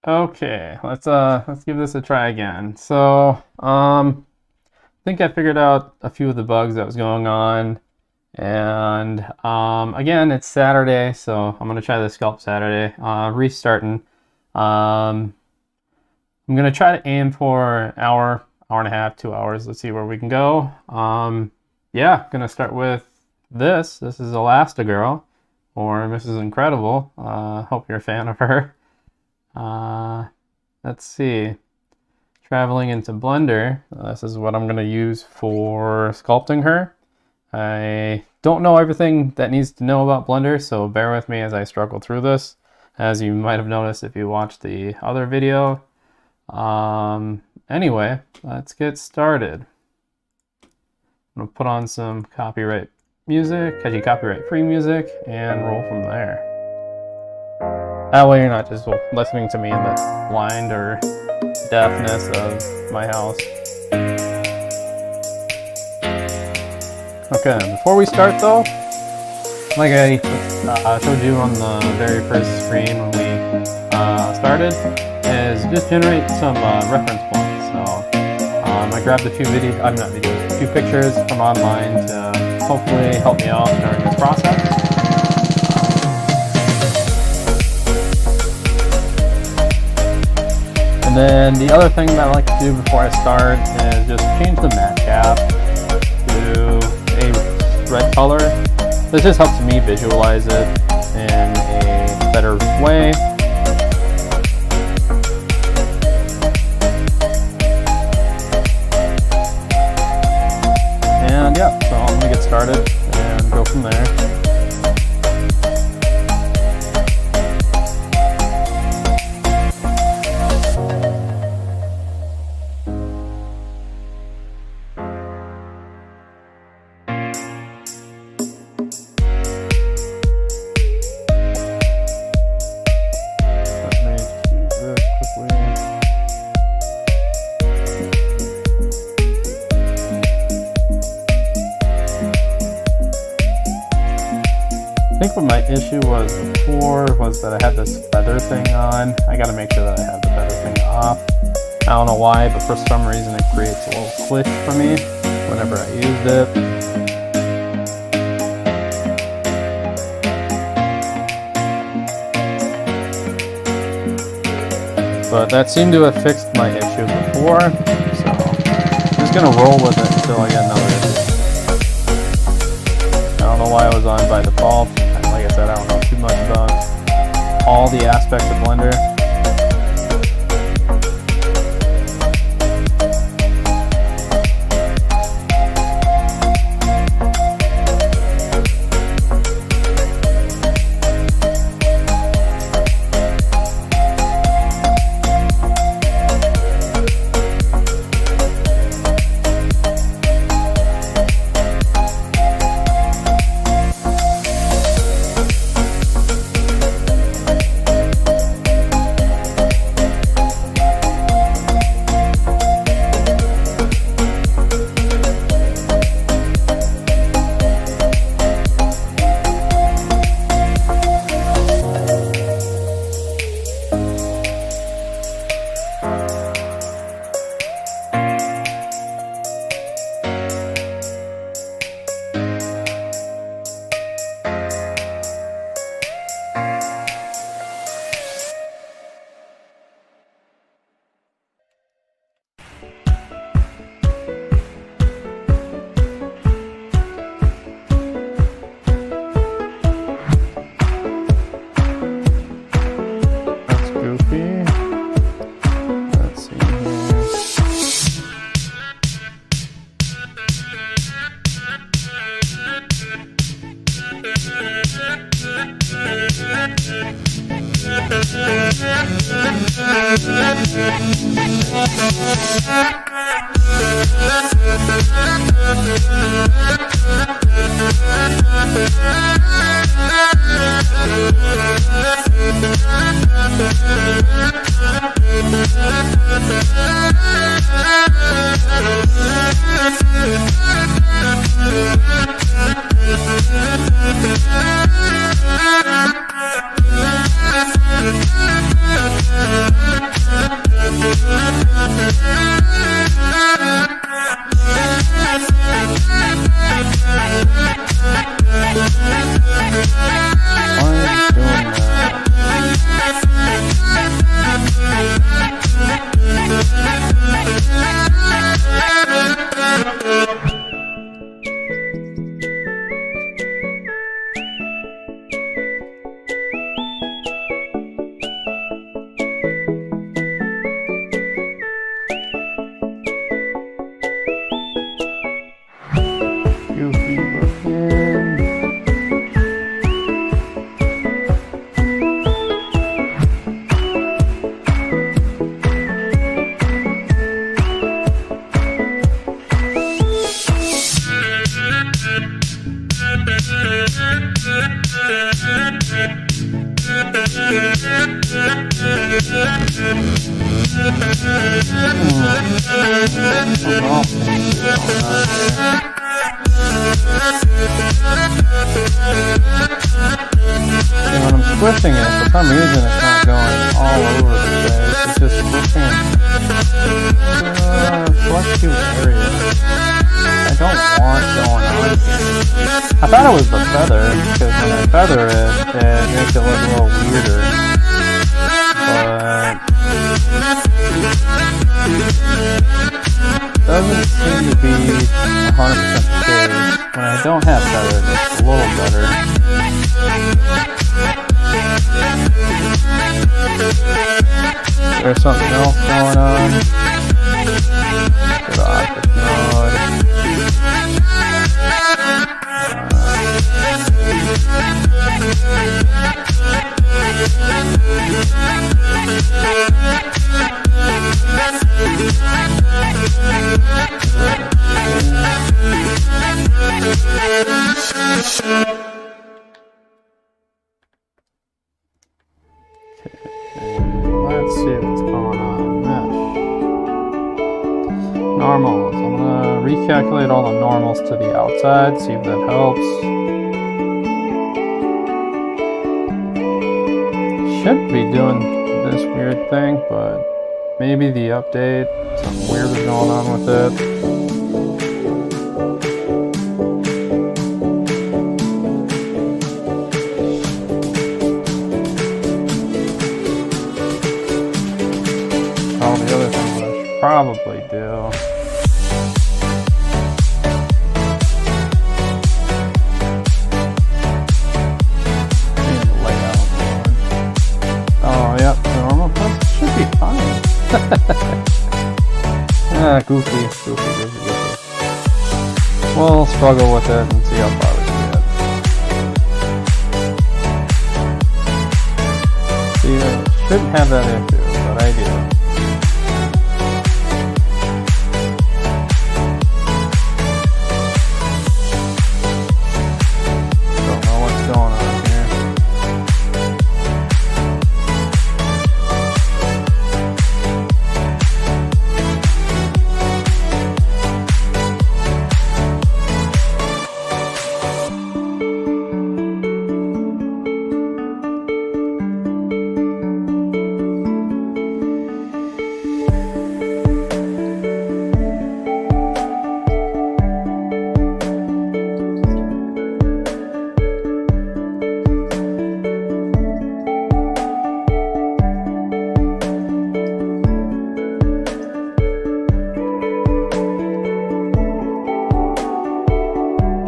Okay, let's give this a try again. So, I think I figured out a few of the bugs that was going on, and again, it's Saturday, so I'm gonna try the Sculpt Saturday. Restarting. I'm gonna try to aim for an hour, hour and a half, 2 hours. Let's see where we can go. Yeah, gonna start with this. This is Elastigirl, or Mrs. Incredible. Hope you're a fan of her. Let's see. Traveling into Blender. This is what I'm going to use for sculpting her. I don't know everything that needs to know about Blender, so bear with me as I struggle through this, as you might have noticed if you watched the other video. Anyway, let's get started. I'm going to put on some copyright music, catchy copyright-free music, and roll from there. That way you're not just listening to me in the blind or deafness of my house. Okay, before we start though, like I showed you on the very first screen when we started, is just generate some reference points. So I grabbed a few a few pictures from online to hopefully help me out during this process. And then the other thing that I like to do before I start is just change the matte cap to a red color. This just helps me visualize it in a better way. And yeah, so I'm gonna get started and go from there. I think what my issue was before was that I had this feather thing on. I gotta make sure that I have the feather thing off. I don't know why, but for some reason it creates a little glitch for me whenever I used it. But that seemed to have fixed my issue before, so I'm just gonna roll with it until I get another issue. I don't know why I was on by default. Like I said, I don't know too much about all the aspects of Blender. When I'm squishing it, for some reason it's not going all over the place. It's just squishing select few areas. I don't want going on here. I thought it was the feather, because when I feather it, it makes it look a little weirder. But doesn't seem to be 100% the case. When I don't have feather, it's a little better. There's something else going on. Go to object mode. Let's see what's going on. Mesh. Normals. I'm gonna recalculate all the normals to the outside, see if that helps. Should be doing this weird thing, but maybe the update, something weird is going on with it. The other thing I should probably do in the layout mode. Oh, yep, normal. That should be fine. Goofy. We'll struggle with it and see how far we can get. See, I shouldn't have that issue, but I do.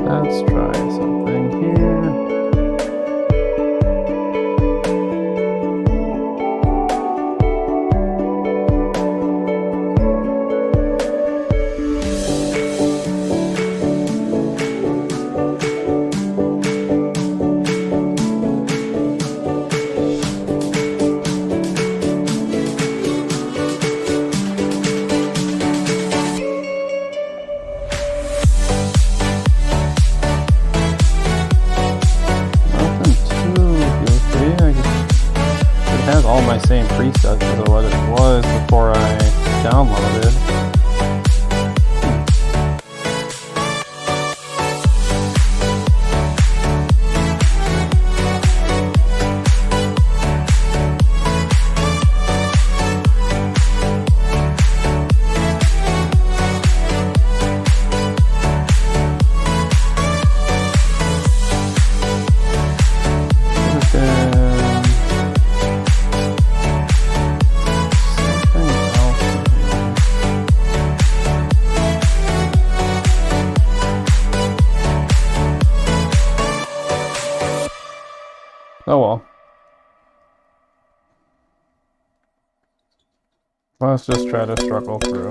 Let's try something here. All my same presets as what it was before I downloaded. Oh well. Let's just try to struggle through.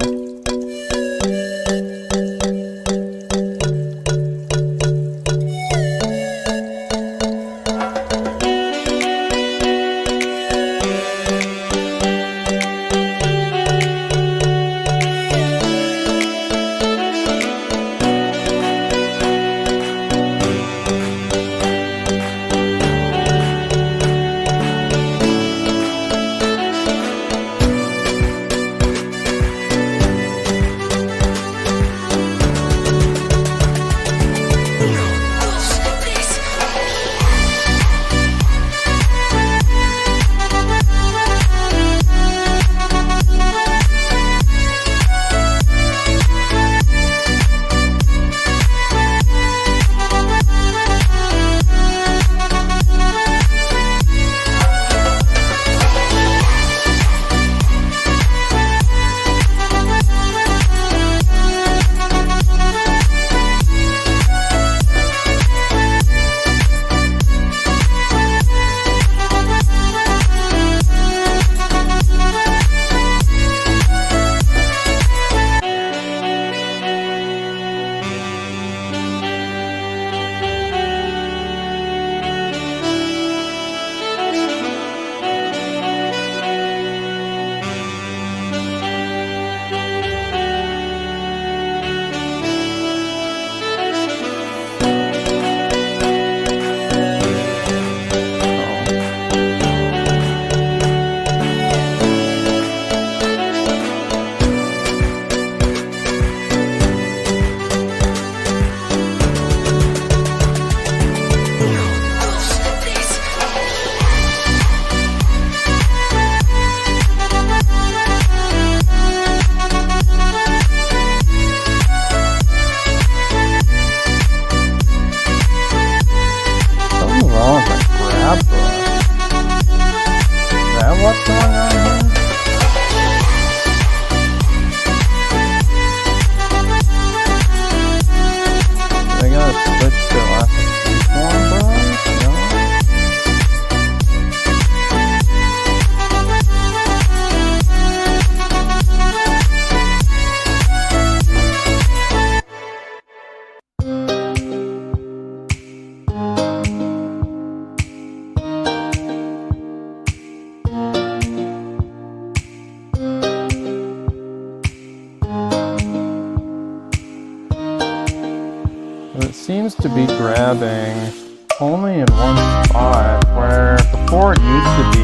It seems to be grabbing only in one spot, where before it used to be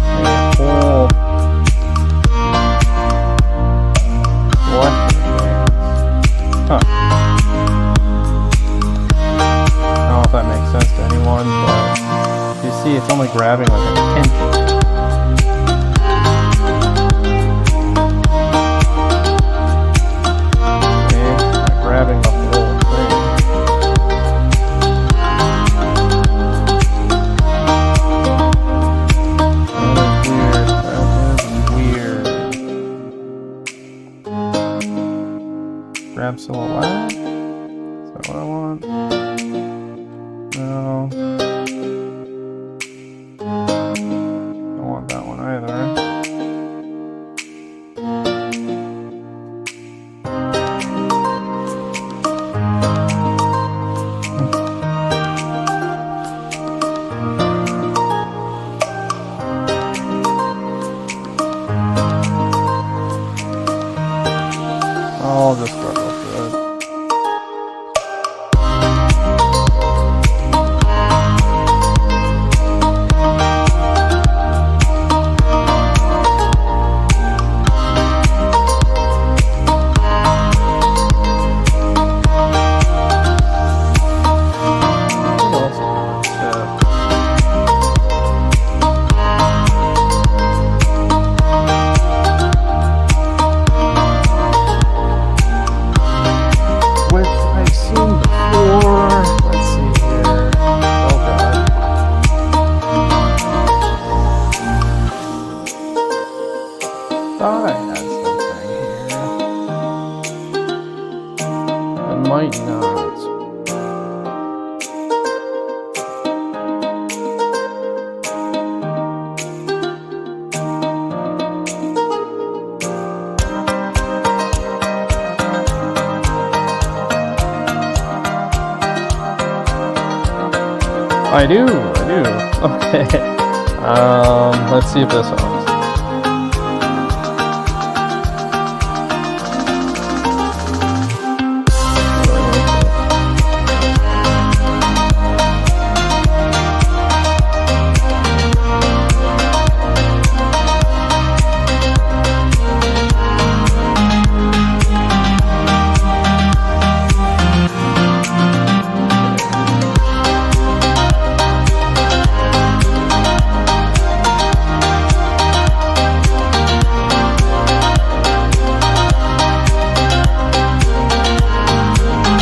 a whole collection of things. Huh. I don't know if that makes sense to anyone, but you see it's only grabbing like a pinch. Grabbing the whole thing. That is weird. Grab silhouette? Is that what I want? No. Don't want that one either. I'll just struggle through it. I do. Okay. Let's see if this helps.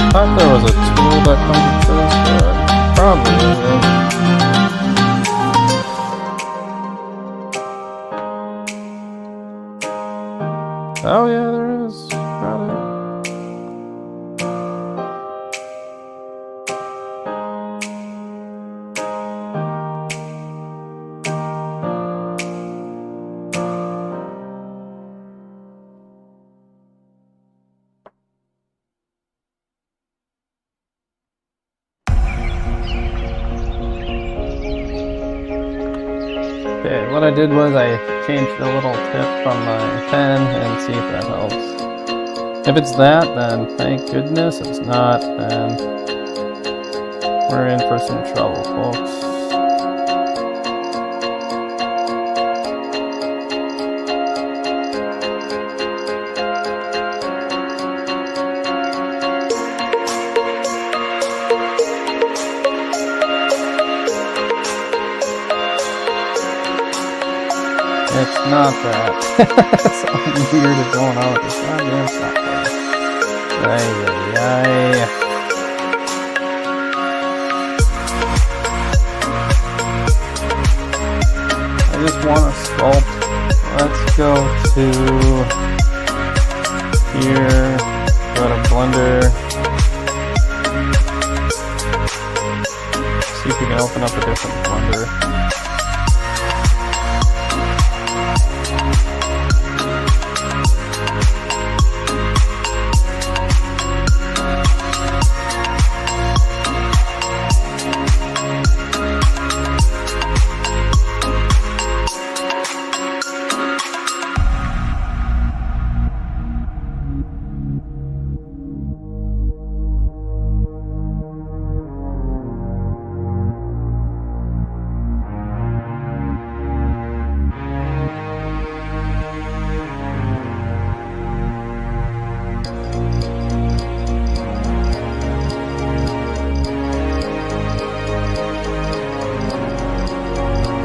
I thought there was a tool that comes with this, but probably isn't. Oh yeah, there is. Got it. Okay, what I did was I changed a little tip from my pen and see if that helps. If it's that, then thank goodness. If it's not, then we're in for some trouble, folks. It's not that. Something weird is going on with this goddamn software. Ay. I just want to sculpt. Let's go to here. Go to Blender. See if we can open up a different Blender.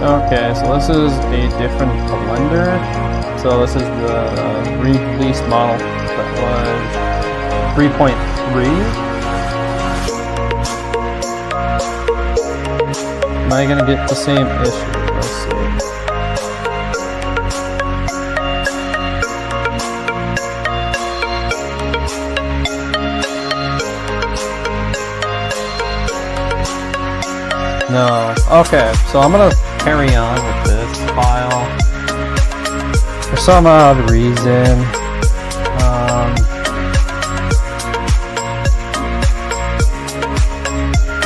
Okay, so this is a different Blender. So this is the released model that was 3.3. Am I gonna get the same issue? Let's see. No. Okay, so I'm gonna carry on with this file. For some odd reason,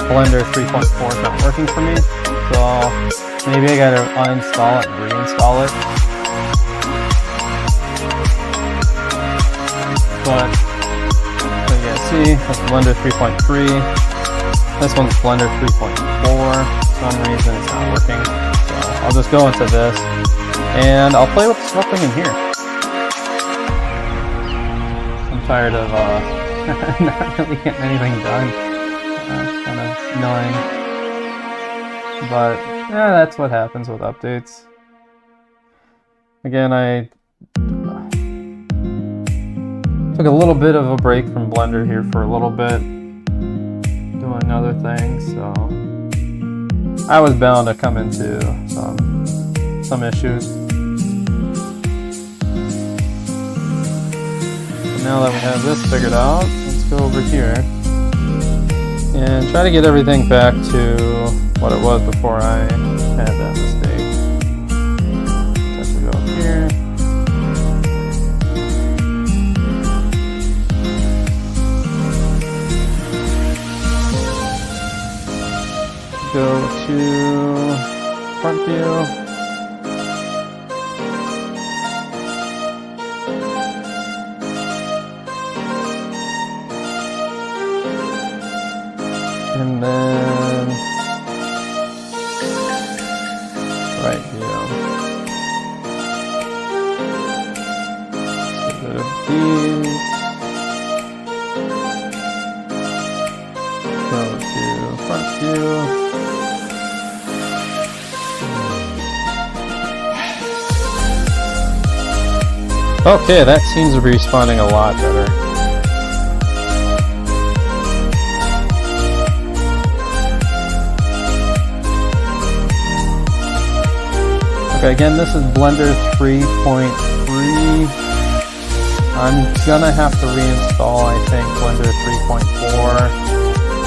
Blender 3.4 is not working for me, so maybe I gotta uninstall it and reinstall it. But so you guys see, that's Blender 3.3. This one's Blender 3.4. For some reason it's not working. So I'll just go into this and I'll play with the sculpting in here. I'm tired of not really getting anything done. Kind of annoying. But yeah, that's what happens with updates. Again, I took a little bit of a break from Blender here for a little bit, doing other things, so I was bound to come into some issues. But now that we have this figured out, let's go over here and try to get everything back to what it was before I had that mistake. Let's go up here. Go these. Go to front view. Okay, that seems to be responding a lot better. Okay, again, this is Blender 3.3. I'm gonna have to reinstall, I think, Blender 3.4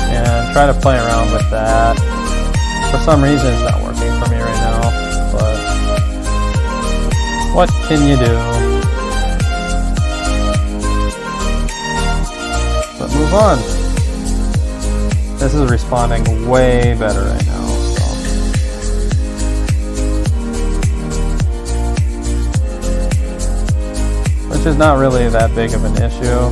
and try to play around with that. For some reason, it's not working for me right now, but what can you do? But move on. This is responding way better right now. Which is not really that big of an issue.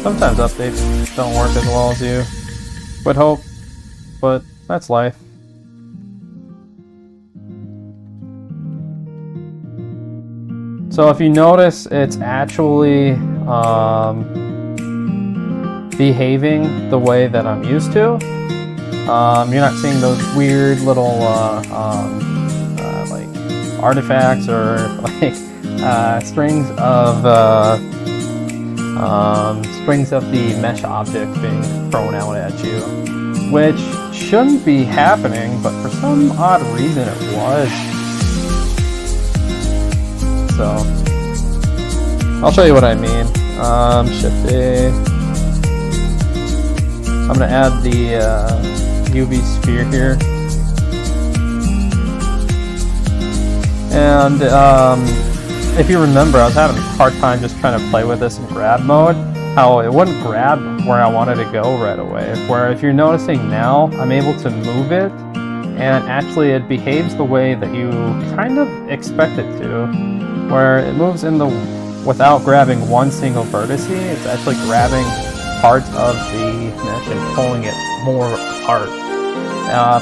Sometimes updates don't work as well as you would hope, but that's life. So if you notice, it's actually behaving the way that I'm used to. You're not seeing those weird little like artifacts or like strings of the mesh object being thrown out at you, which shouldn't be happening, but for some odd reason it was. So I'll show you what I mean. Shift A. I'm gonna add the UV sphere here. And if you remember, I was having a hard time just trying to play with this in grab mode. How it wouldn't grab where I wanted to go right away. Where if you're noticing now, I'm able to move it, and actually it behaves the way that you kind of expect it to. Where it moves in the without grabbing one single vertex, it's actually grabbing parts of the mesh and pulling it more apart.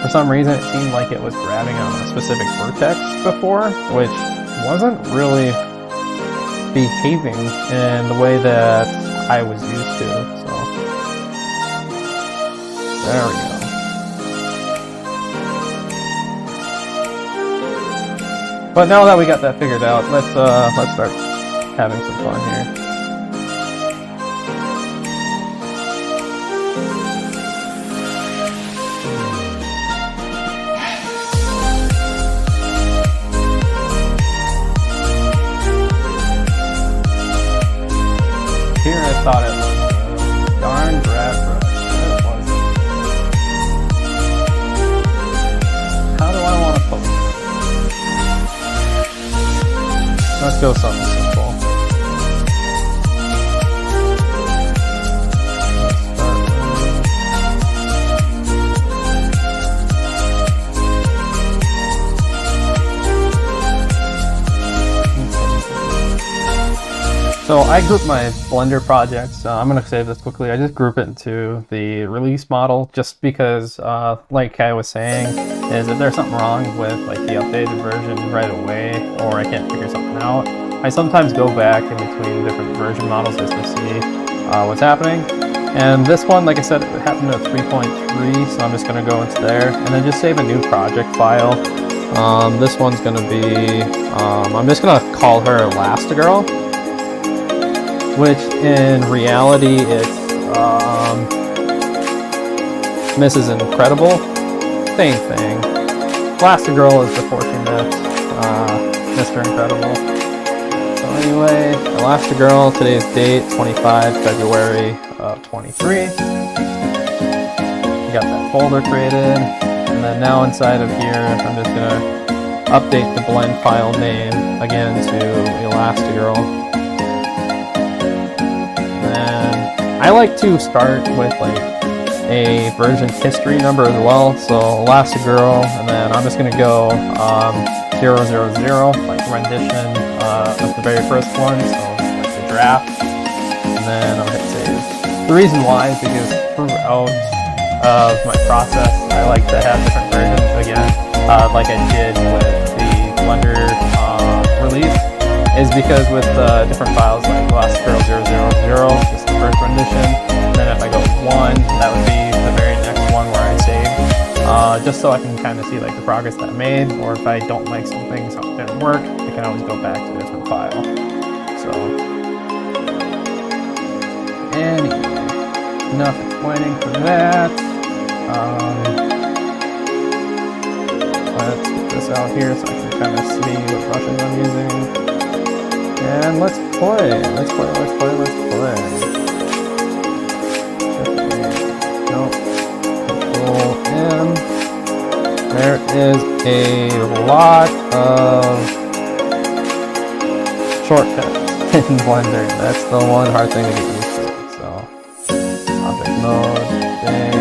For some reason, it seemed like it was grabbing on a specific vertex before, which wasn't really behaving in the way that I was used to. So there we go. But now that we got that figured out, let's start having some fun here. Here I thought it was a darn grab brush, but it wasn't. How do I want to focus? Let's go something simple. So I group my Blender projects. I'm going to save this quickly. I just group it into the release model just because, like I was saying, is if there's something wrong with like the updated version right away, or I can't figure something out, I sometimes go back in between different version models just to see what's happening. And this one, like I said, it happened to 3.3, so I'm just going to go into there and then just save a new project file. This one's going to be, I'm just going to call her Elastigirl. Which in reality it's Mrs. Incredible. Same thing. Elastigirl is the fortunate Mr. Incredible. So anyway, Elastigirl, today's date, 25 February of 23. We got that folder created. And then now inside of here, I'm just going to update the blend file name again to Elastigirl. I like to start with like a version history number as well, so Elastigirl, and then I'm just going to go 000, like rendition of the very first one, so like the draft, and then I'm going to hit save. The reason why is because throughout of my process, I like to have different versions again, like I did with the Blender release. is because with different files like Elastigirl 000, this is the first rendition, and then if I go 1, that would be the very next one where I saved, just so I can kind of see like the progress that I made, or if I don't like something didn't work, I can always go back to a different file. So, anyway, enough explaining for that. Let's get this out here so I can kind of see what brushes I'm using. And let's play. Let's play. Nope. Control M. There is a lot of shortcuts in Blender. That's the one hard thing to get used to. So, object mode, dash.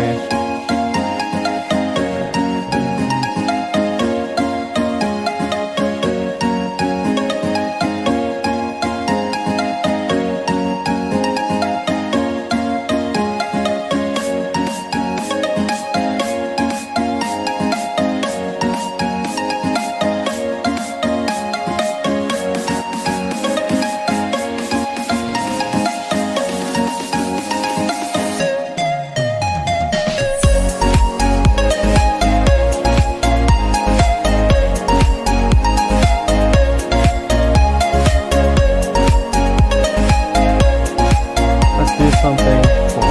Something for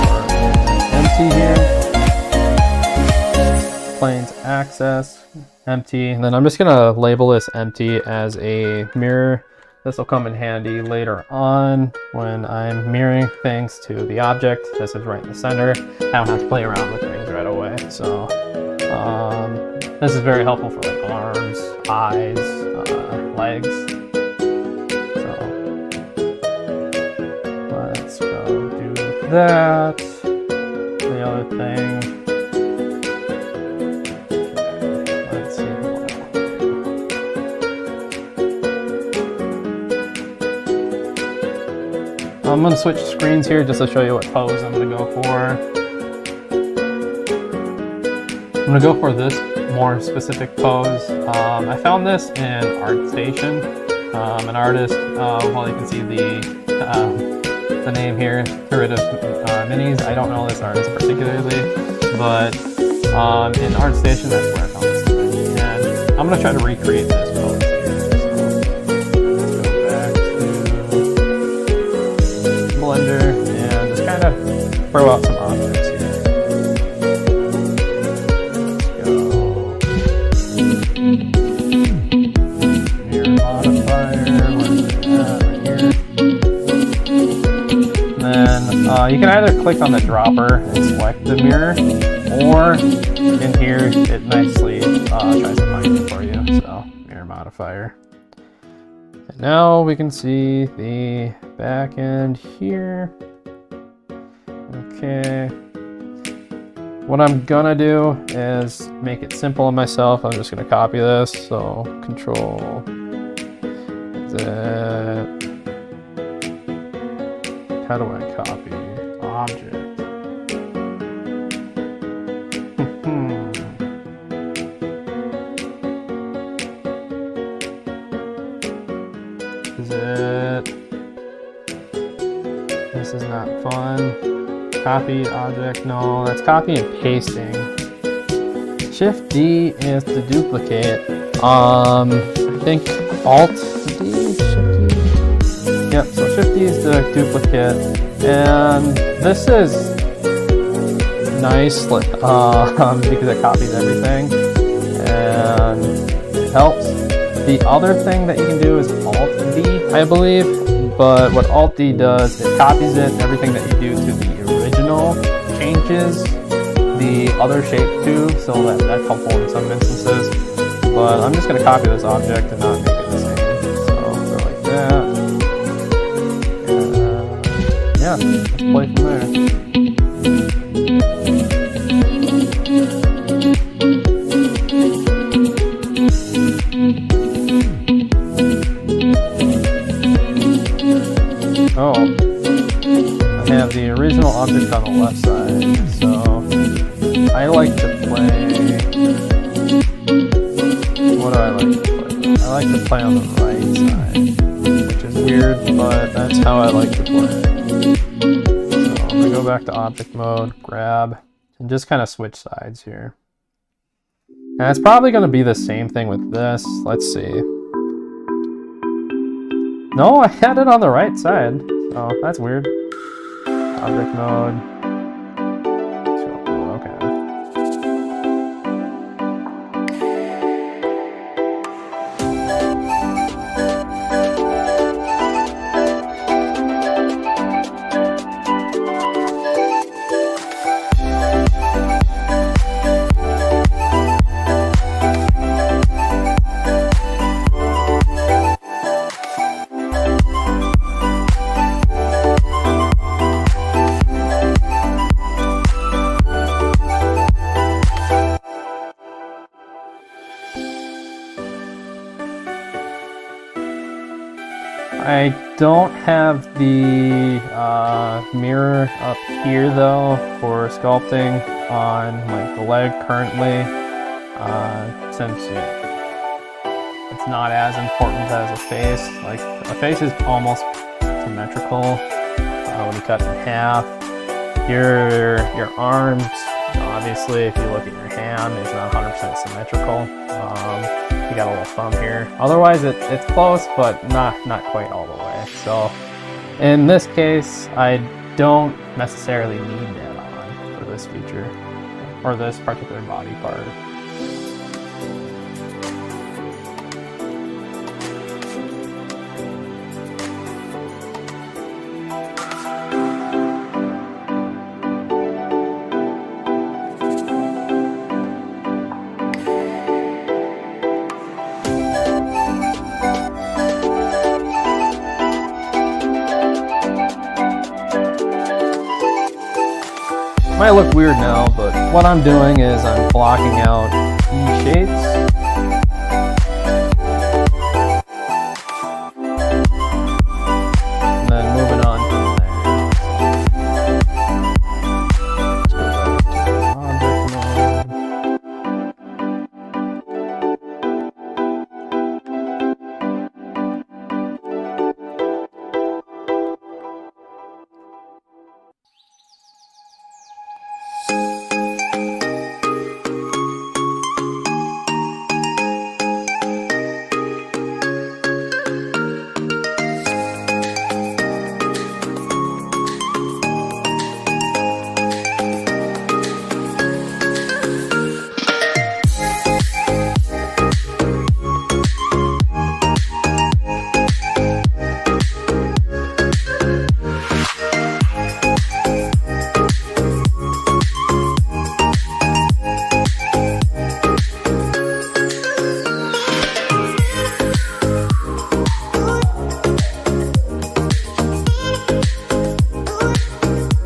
empty here. Planes access, empty. And then I'm just gonna label this empty as a mirror. This will come in handy later on when I'm mirroring things to the object. This is right in the center. I don't have to play around with things right away. So this is very helpful for like arms, eyes, legs. That, the other thing, let's see what I want to do. I'm going to switch screens here just to show you what pose I'm going to go for. I'm going to go for this more specific pose. I found this in ArtStation. An artist, well, you can see the name here, Creative Minis. I don't know this artist particularly, but in ArtStation, that's where I found this image. And I'm going to try to recreate this pose here. So let's go back to Blender and just kind of throw out some objects here. Let's go. Mirror modifier, where's it at? Right here. Then you can either click on the dropper and select the mirror, or in here it nicely tries to find it for you. So, mirror modifier. And now we can see the back end here. Okay. What I'm gonna do is make it simple on myself. I'm just gonna copy this. So, Control Z. How do I copy object? Is it? This is not fun. Copy object, no, that's copy and pasting. Shift D is to duplicate. I think Alt D, Shift D. Yep, so Shift D is to duplicate, and this is nice, like, because it copies everything and it helps. The other thing that you can do is Alt D, I believe, but what Alt D does, it copies it, everything that you do to the original changes the other shape too, so that's helpful in some instances. But I'm just going to copy this object and not make it the same. So go like that. Yeah, let's play from there. Oh, I have the original object on the left side, so I like to play. What do I like to play? I like to play on the right side. weird, but that's how I like to play it. So I'm gonna go back to object mode, grab, and just kind of switch sides here. And it's probably gonna be the same thing with this. Let's see. No, I had it on the right side. Oh, that's weird. Object mode. I don't have the mirror up here though for sculpting on like the leg currently, since it's not as important as a face. Like a face is almost symmetrical when you cut it in half. Your arms, obviously, if you look at your hand, it's not 100% symmetrical. You got a little thumb here. Otherwise, it's close, but not quite all the way. So, in this case, I don't necessarily need that on for this feature, or this particular body part. Might look weird now, but what I'm doing is I'm blocking out E shapes. And then moving on from there.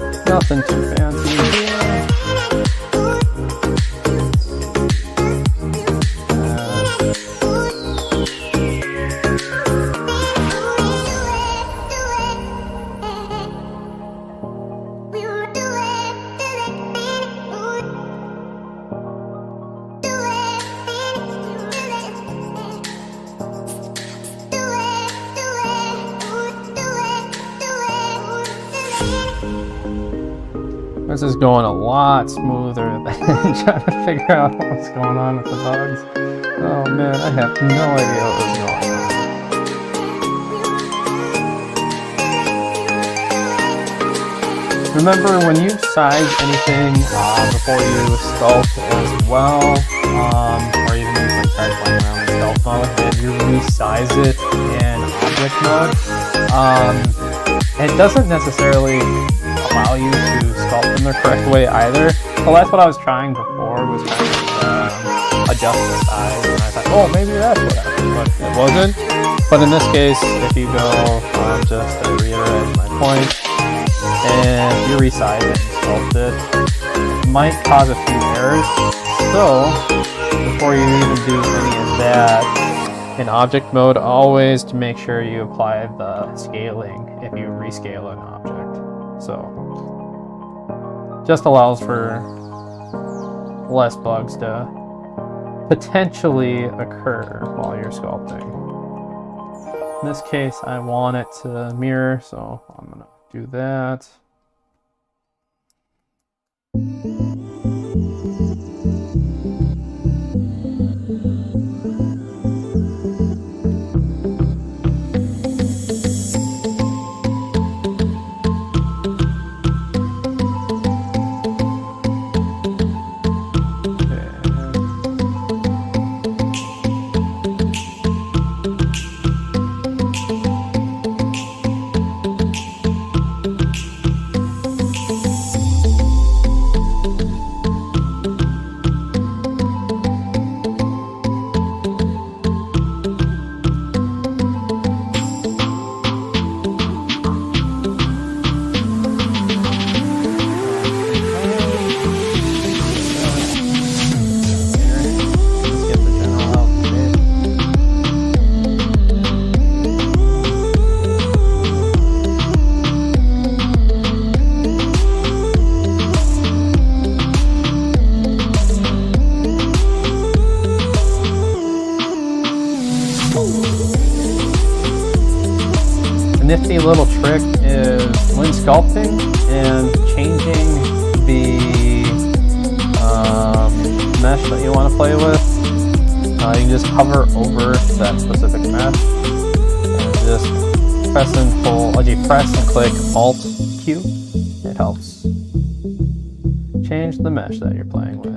Object nothing too fancy here. This is going a lot smoother than trying to figure out what's going on with the bugs. Oh man, I have no idea what was going on. Remember, when you size anything before you sculpt as well, or even use like start playing around in sculpt mode, and you resize it in object mode, it doesn't necessarily allow you to sculpt in the correct way either. So that's what I was trying before, was trying to adjust the size, and I thought, oh, maybe that's what happened, but it wasn't. But in this case, if you go, just to reiterate my point, and you resize it and sculpt it, might cause a few errors. So before you even do any of that in object mode, always to make sure you apply the scaling if you rescale an object. So just allows for less bugs to potentially occur while you're sculpting. In this case, I want it to mirror, so I'm gonna do that. Nifty little trick is when sculpting and changing the mesh that you want to play with, you can just hover over that specific mesh and just press and hold. As you press and click Alt Q, it helps change the mesh that you're playing with.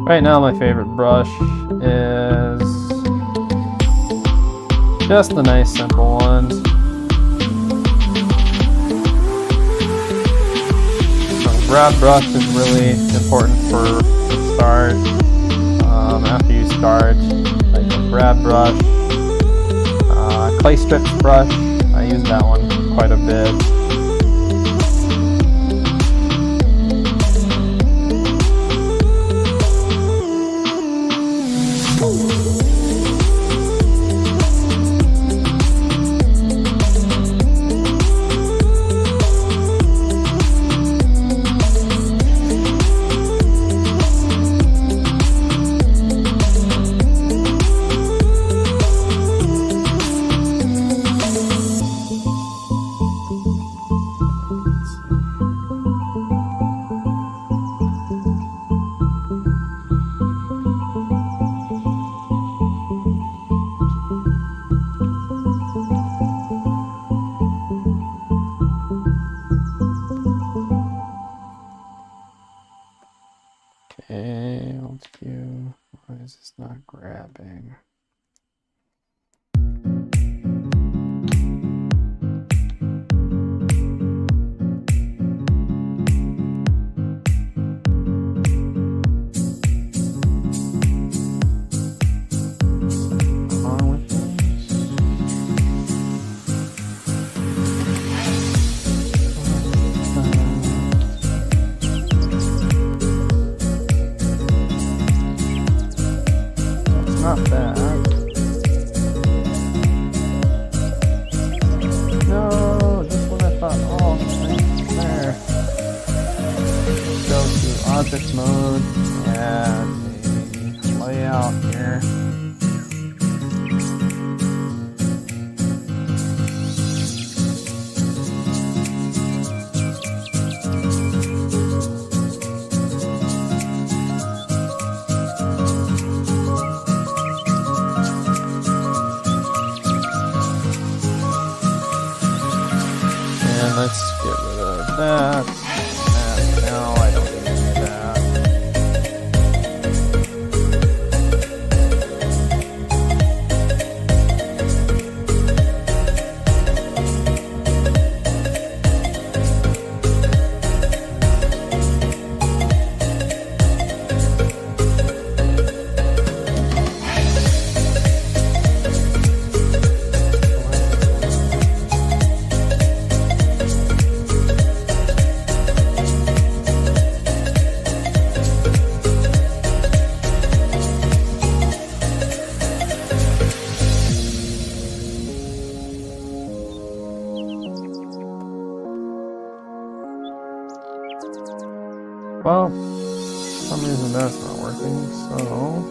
Right now my favorite brush is just the nice simple ones. So grab brush is really important for the start. After you start, like a grab brush, clay strip brush, I use that one quite a bit. let's get rid of that. No, I don't need any of that. Well, for some reason that's not working, so...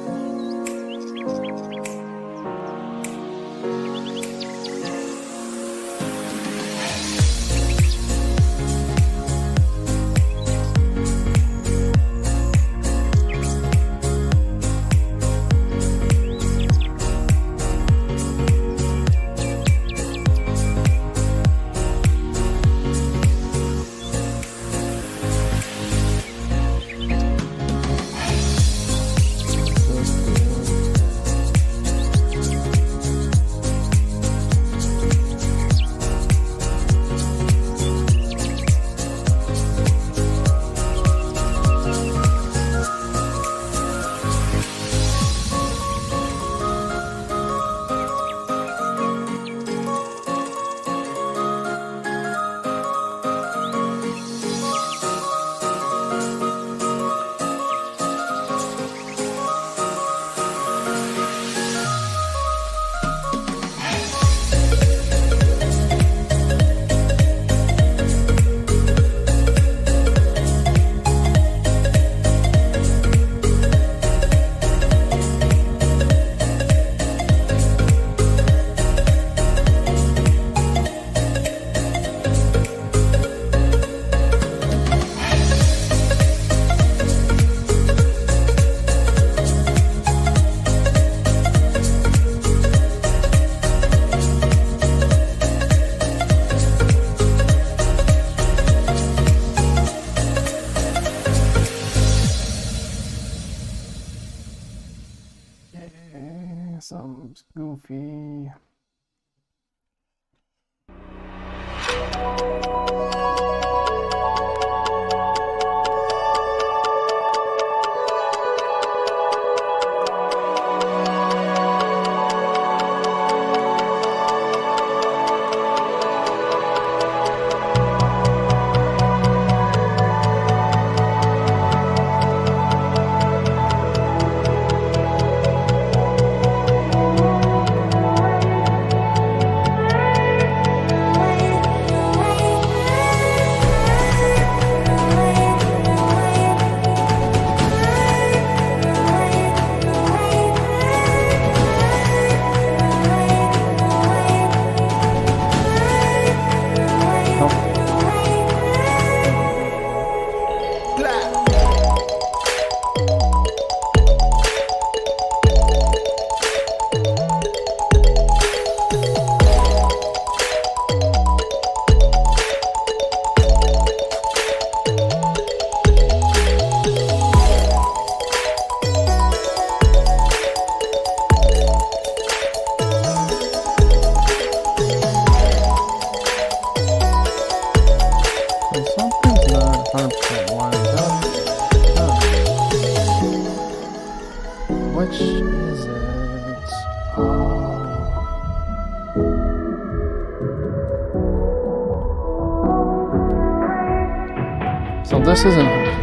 Something's goofy. Something's not 100% lined up. Which is it? Oh. So this isn't 100% lined up. That's good.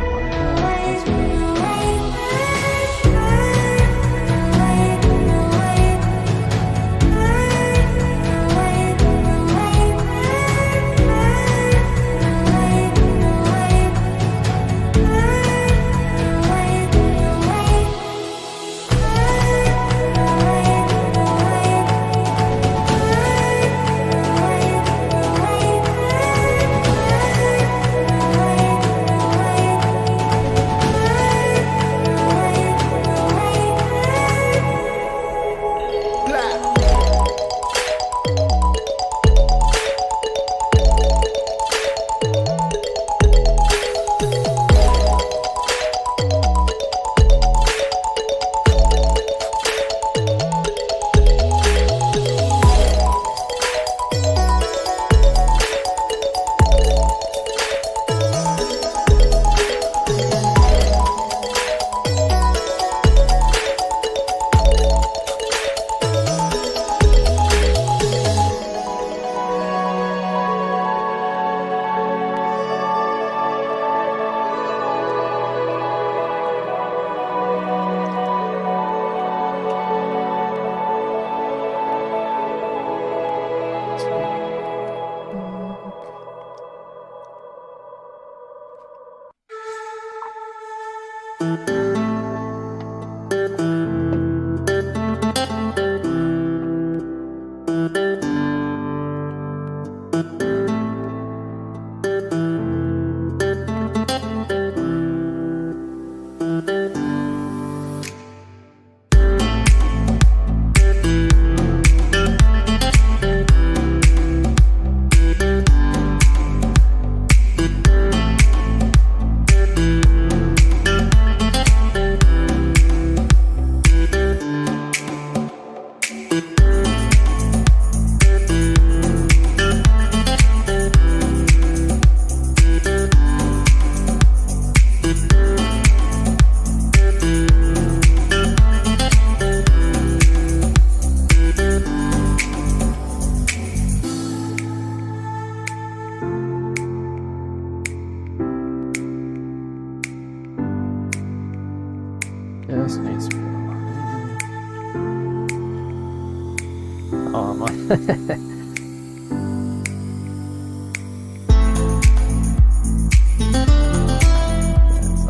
So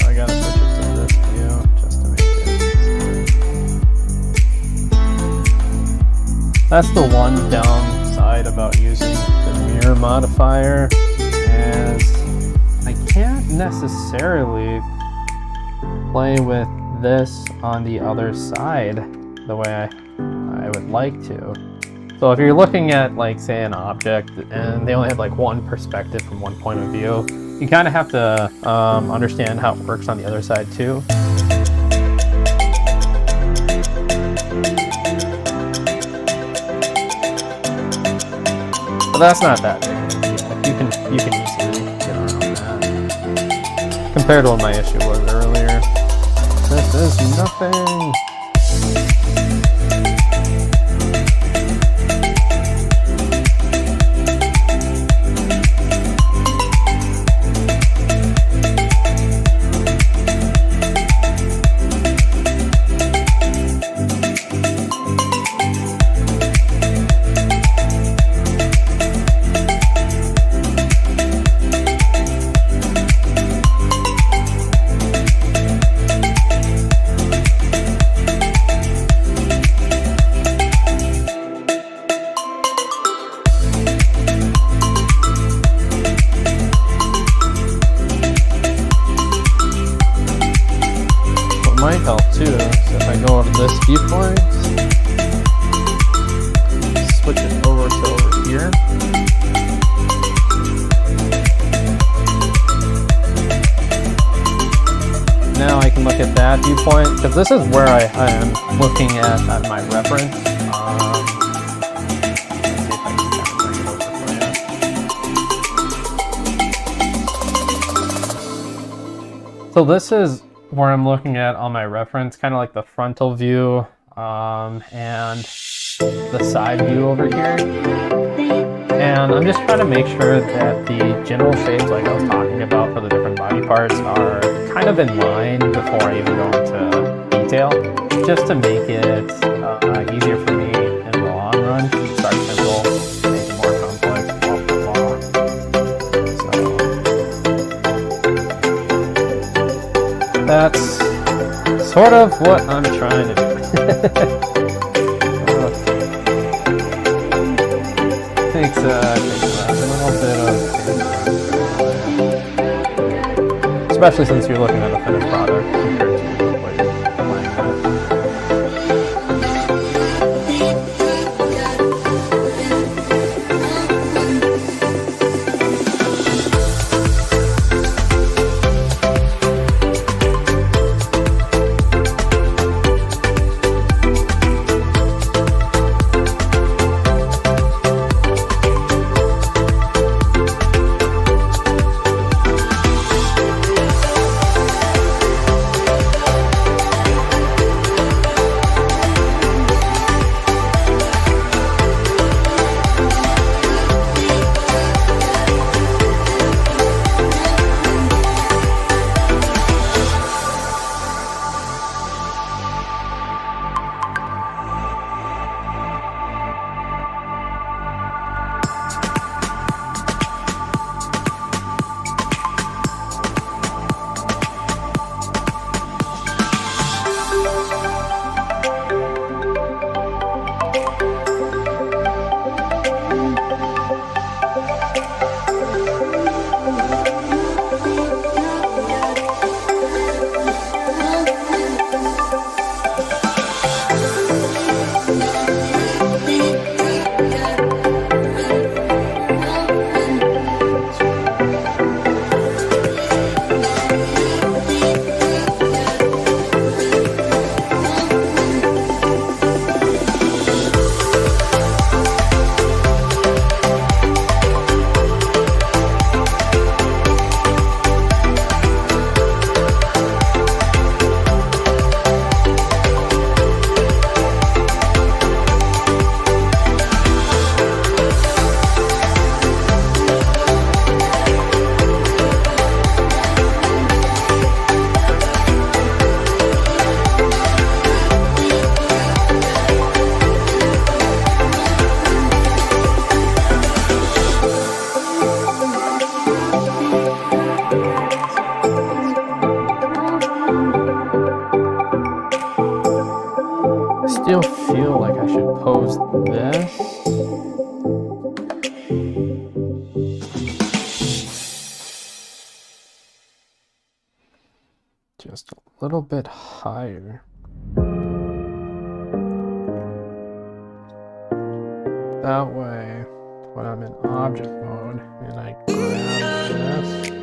I gotta switch it to this view just to make it. That's the one downside about using the mirror modifier, is I can't necessarily play with this on the other side the way I would like to. So if you're looking at, like, say, an object and they only have like one perspective from one point of view, you kind of have to understand how it works on the other side too. But that's not that big of a deal. You can easily get around that. Compared to what my issue was earlier. This is nothing. Might help too, so if I go to this viewpoint, switch it over to over here. Now I can look at that viewpoint, because this is where I am looking at my reference. Let's see if I can kind of bring it over for you. So this is where I'm looking at on my reference, kind of like the frontal view and the side view over here. And I'm just trying to make sure that the general shapes, like I was talking about for the different body parts, are kind of in line before I even go into detail, just to make it easier for me in the long run. Start simple, make it more complex, blah, blah, blah. So that's sort of what I'm trying to do. Takes a little bit of, especially since you're looking at a finished product compared to what you're playing with. I should pose this. Just a little bit higher. That way, when I'm in object mode and I grab this,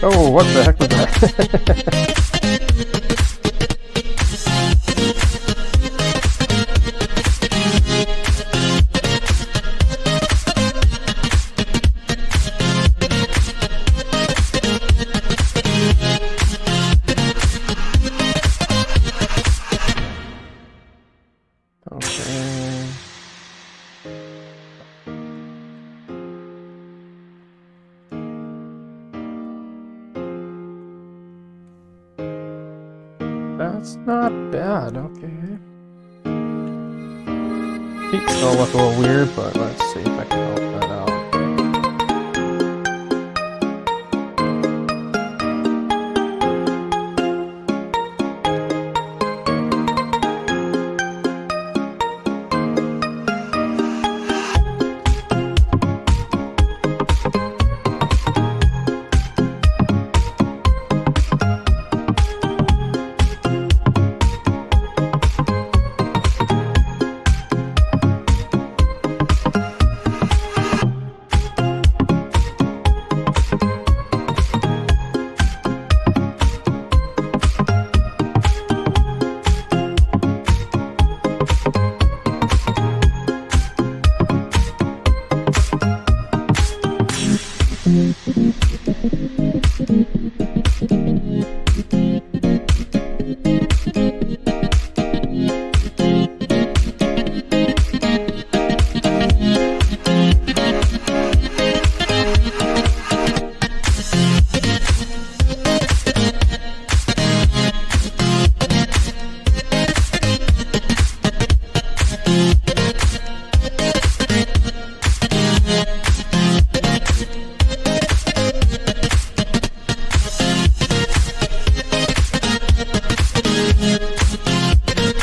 Oh, what the heck was that? Okay. That's not bad, okay. feet still look a little weird, but let's see if I can help that out.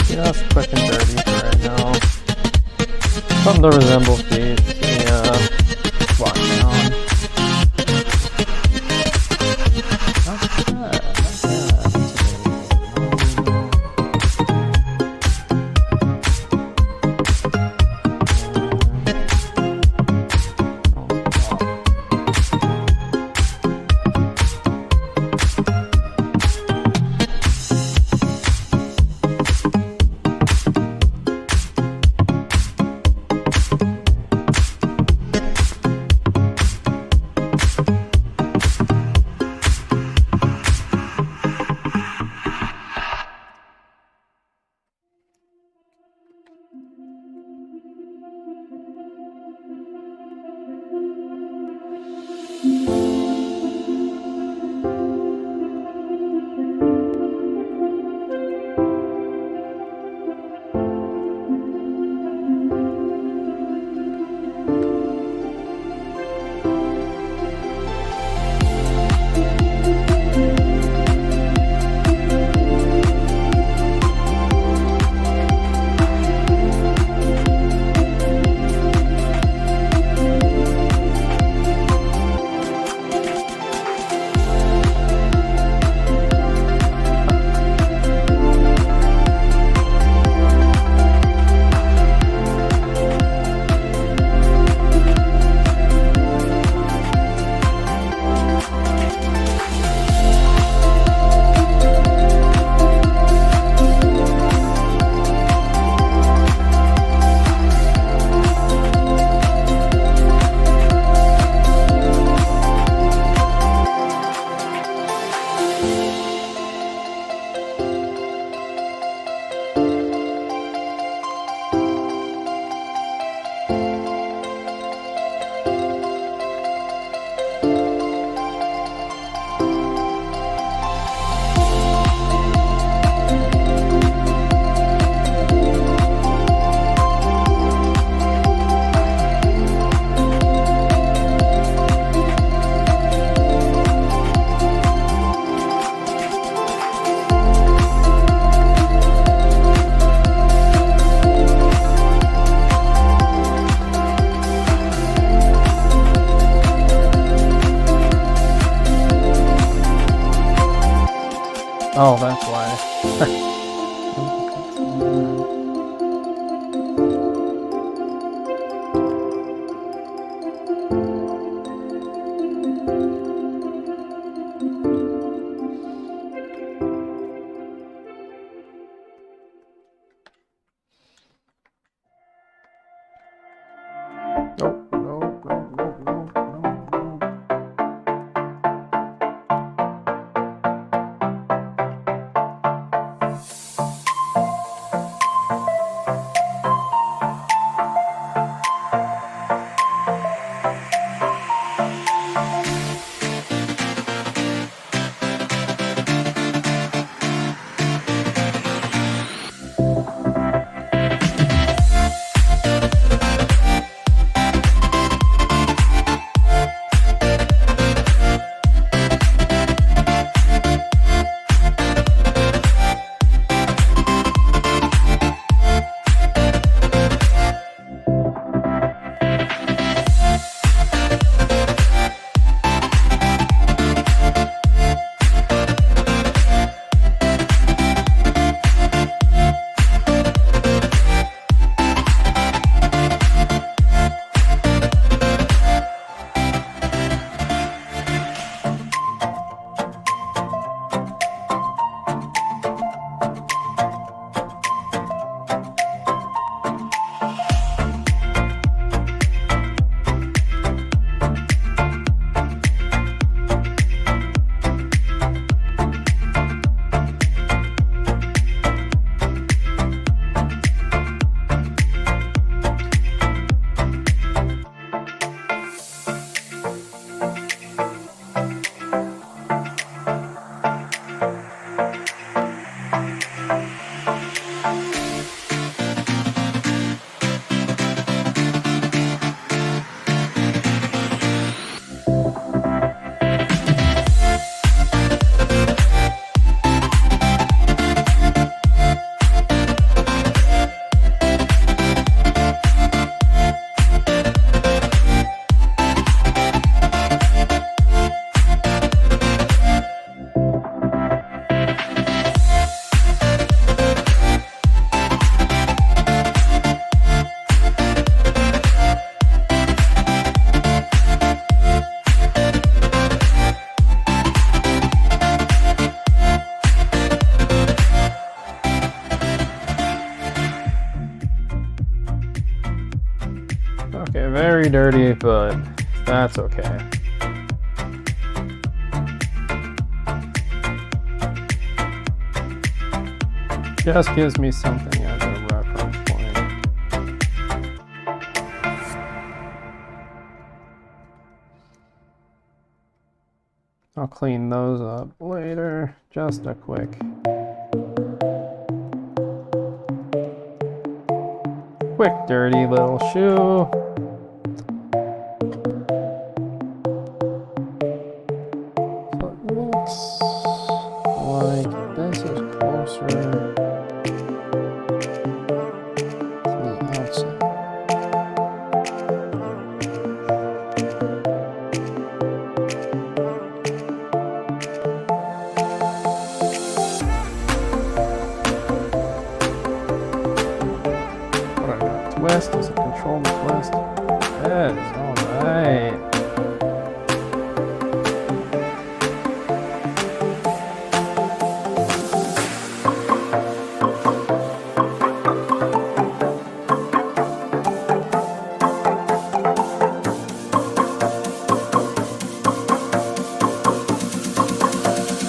Just quick and dirty for right now. Something to resemble feet. Yeah. Walk down. Not bad. Oh, that's why. dirty, but that's okay. Just gives me something as a reference point. I'll clean those up later. Just a quick dirty little shoe. So it looks like this is closer to the outside. Twist, does it control the twist? Yes, alright.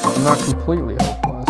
I'm not completely hopeless.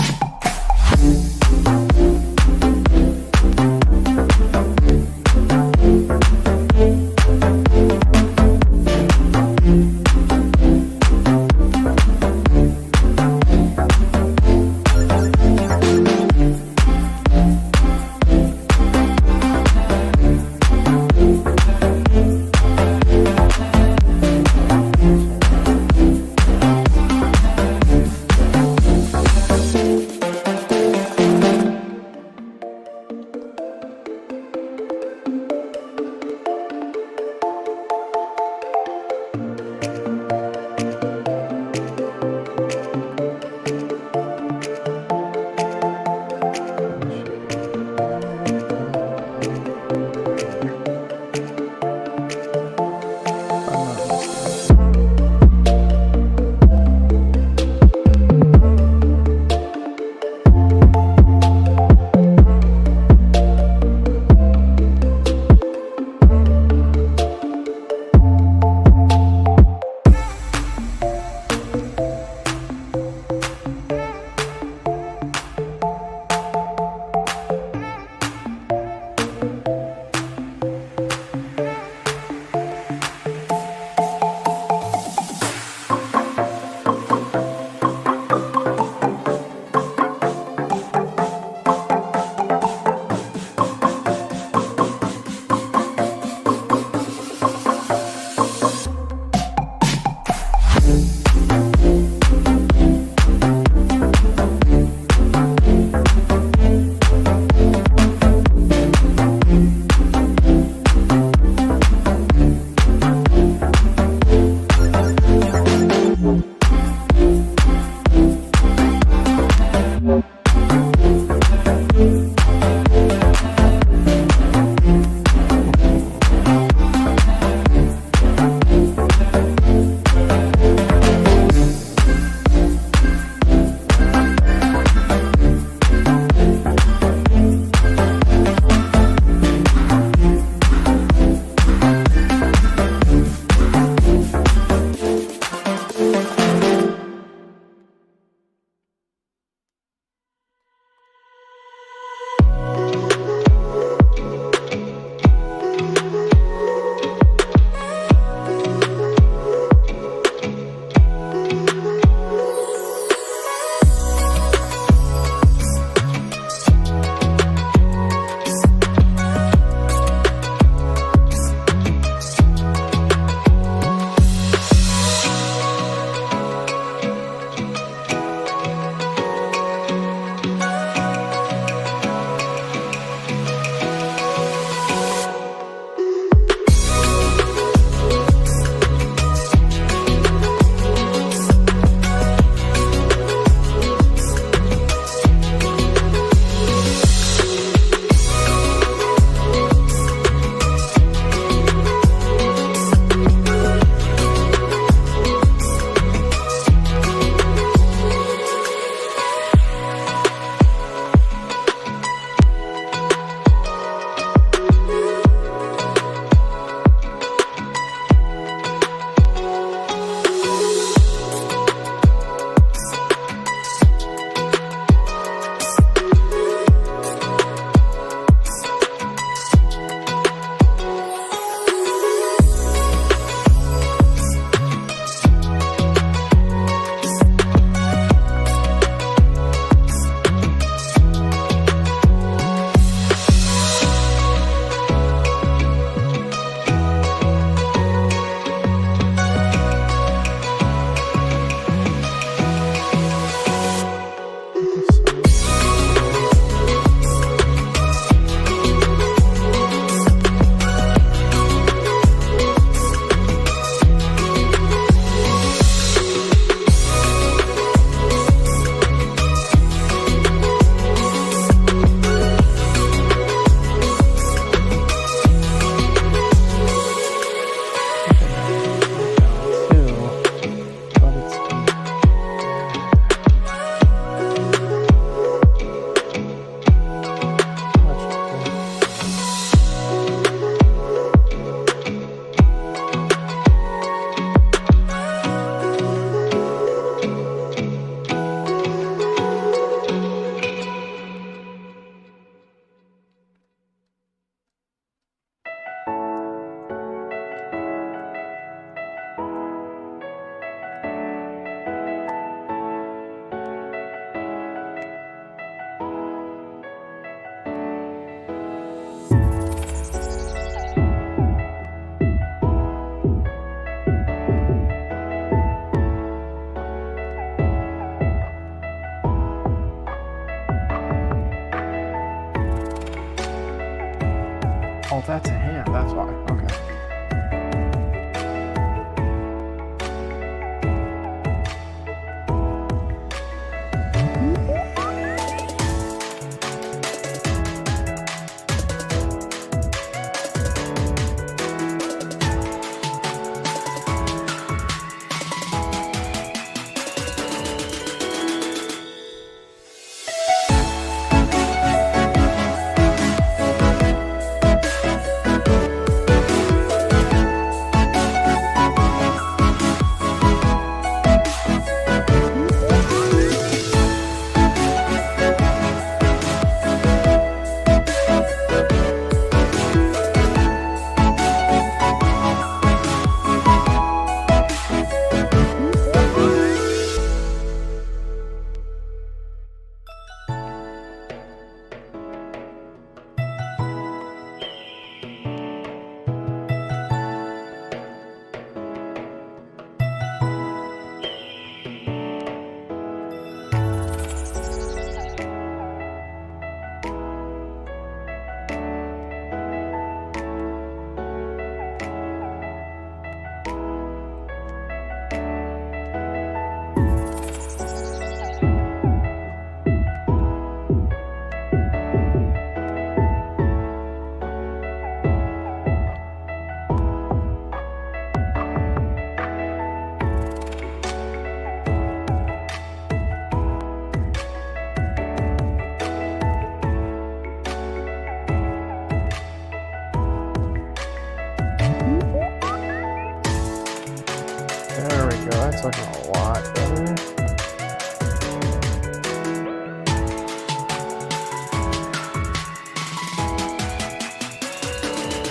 we go. That's looking a lot better.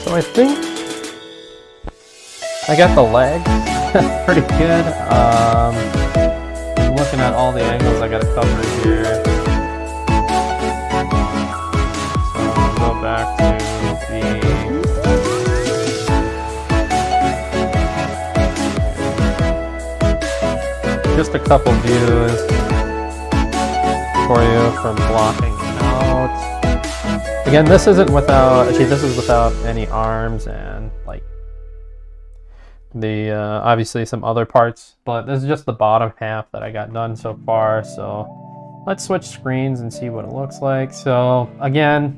So I think I got the legs pretty good. Looking at all the angles I got to cover here. So I'll go back to just a couple views for you from blocking out. Again, this isn't without, actually this is without any arms and like the obviously some other parts, but this is just the bottom half that I got done so far. So let's switch screens and see what it looks like. So again,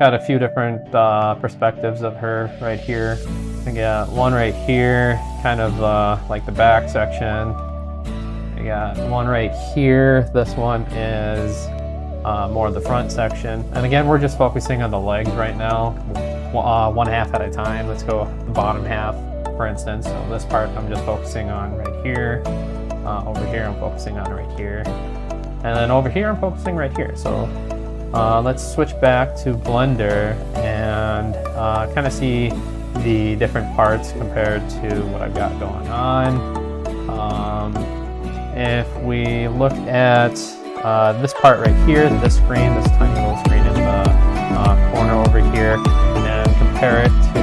got a few different perspectives of her right here. I got one right here, kind of like the back section. I got one right here. This one is more of the front section. And again, we're just focusing on the legs right now, one half at a time. Let's go the bottom half, for instance. So this part I'm just focusing on right here. Over here I'm focusing on right here. And then over here I'm focusing right here. So let's switch back to Blender and kind of see the different parts compared to what I've got going on. If we look at this part right here, this screen, this tiny little screen in the corner over here, and compare it to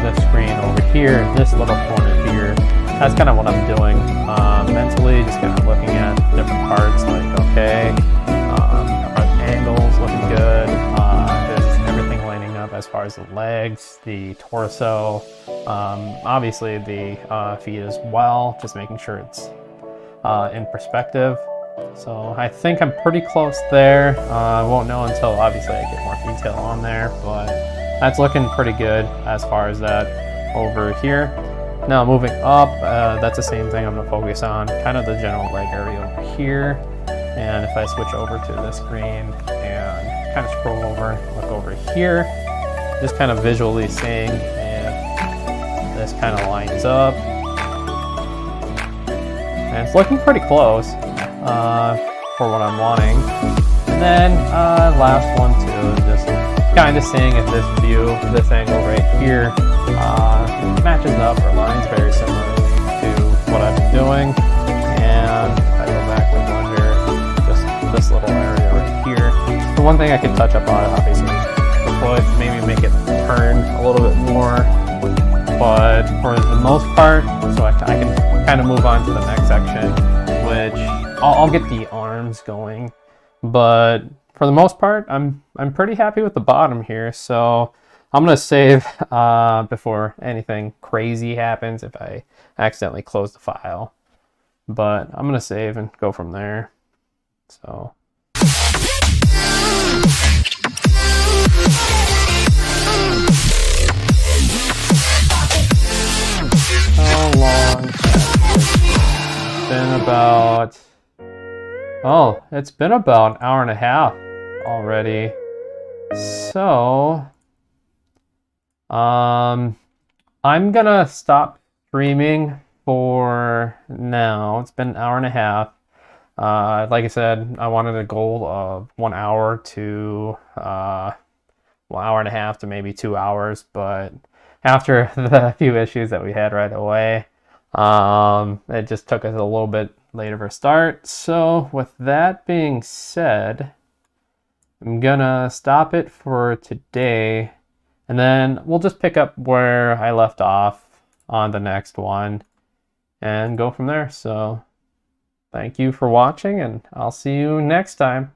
this screen over here, this little corner here, that's kind of what I'm doing mentally, just kind of looking at different parts, like, okay, are the angles looking good, is everything lining up as far as the legs, the torso, obviously the feet as well, just making sure it's in perspective. So I think I'm pretty close there. I won't know until obviously I get more detail on there, but that's looking pretty good as far as that over here. Now moving up, that's the same thing I'm going to focus on, kind of the general leg area over here. And if I switch over to this screen and kind of scroll over, look over here, just kind of visually seeing if this kind of lines up. And it's looking pretty close for what I'm wanting. And then last one too, just kind of seeing if this view, this angle right here, matches up or lines very similarly to what I've been doing. And I go back to Blender, just this little area right here. The one thing I could touch up on, obviously, the foot, maybe make it turn a little bit more. But for the most part, so I can kind of move on to the next section, which I'll get the arms going. But for the most part, I'm pretty happy with the bottom here. So I'm gonna save before anything crazy happens if I accidentally close the file. But I'm gonna save and go from there. So. How long has it been? About, oh, it's been about an hour and a half already. So, I'm gonna stop streaming for now. It's been an hour and a half. Like I said, I wanted a goal of 1 hour to, well, hour and a half to maybe 2 hours, but after the few issues that we had right away, it just took us a little bit late of a start. So with that being said, I'm gonna stop it for today, and then we'll just pick up where I left off on the next one and go from there. So thank you for watching, and I'll see you next time.